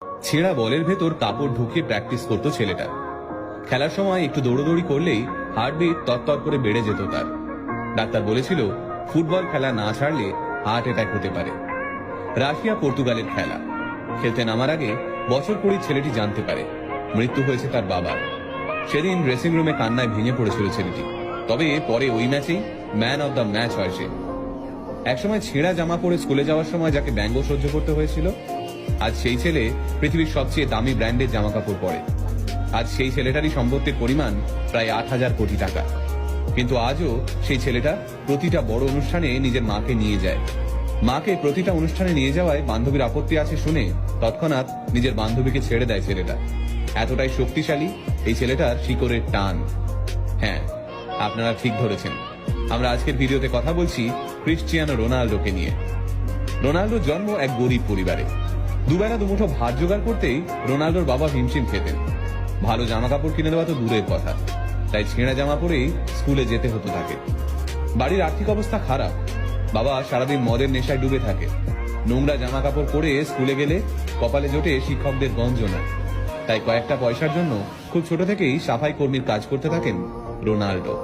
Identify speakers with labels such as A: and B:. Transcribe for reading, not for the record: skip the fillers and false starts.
A: ছেঁড়া বলের ভেতর কাপড় ঢুকিয়ে প্র্যাকটিস করতো ছেলেটা। খেলার সময় একটু দৌড়দৌড়ি করলেই হার্টবিট তরতর করে বেড়ে যেত তার। ডাক্তার বলেছিল ফুটবল খেলা না ছাড়লে হার্ট অ্যাটাক হতে পারে। রাশিয়া পর্তুগালের খেলা খেলতে নামার আগে বছর 20 ছেলেটি জানতে পারে মৃত্যু হয়েছে তার বাবার। সেদিন ড্রেসিং রুমে কান্নায় ভেঙে পড়েছিল ছেলেটি। তবে পরে ওই ম্যাচেই ম্যান অব দ্য ম্যাচ হয় সে। একসময় ছেঁড়া জামা পরে স্কুলে যাওয়ার সময় যাকে ব্যঙ্গ সহ্য করতে হয়েছিল, আজ সেই ছেলে পৃথিবীর সবচেয়ে দামি ব্র্যান্ডের জামা কাপড় পরে। আজ সেই ছেলেটারই সম্পত্তির পরিমাণ প্রায় 8,000 কোটি টাকা। কিন্তু আজও সেই ছেলেটা প্রতিটা বড় অনুষ্ঠানে নিজের মাকে নিয়ে যায়। মাকে প্রতিটা অনুষ্ঠানে নিয়ে যাওয়ায় বান্ধবীর আপত্তি আছে শুনে তৎক্ষণাৎ নিজের বান্ধবীকে ছেড়ে দেয় ছেলেটা। এতটাই শক্তিশালী এই ছেলেটার শিকড়ের টান। হ্যাঁ, আপনারা ঠিক ধরেছেন, আমরা আজকের ভিডিওতে কথা বলছি ক্রিশ্চিয়ানো রোনাল্ডোকে নিয়ে। রোনাল্ডোর জন্ম এক গরিব পরিবারে। দুবেলা দুমুঠো ভাত জোগাড় করতেই রোনাল্ডোর বাবা হিমশিম খেতেন। ভালো জামা কাপড় কিনে দেওয়া তো দূরের কথা, তাই ছেঁড়া জামা পরেই স্কুলে যেতে হতো তাকে। বাড়ির আর্থিক অবস্থা খারাপ, বাবা সারাদিন মদের নেশায় ডুবে থাকে। নোংরা জামা কাপড় পরে স্কুলে গেলে কপালে জোটে শিক্ষকদের গঞ্জনা। তাই কয়েকটা পয়সার জন্য খুব ছোট থেকেই সাফাই কর্মীর কাজ করতে থাকেন রোনাল্ডো।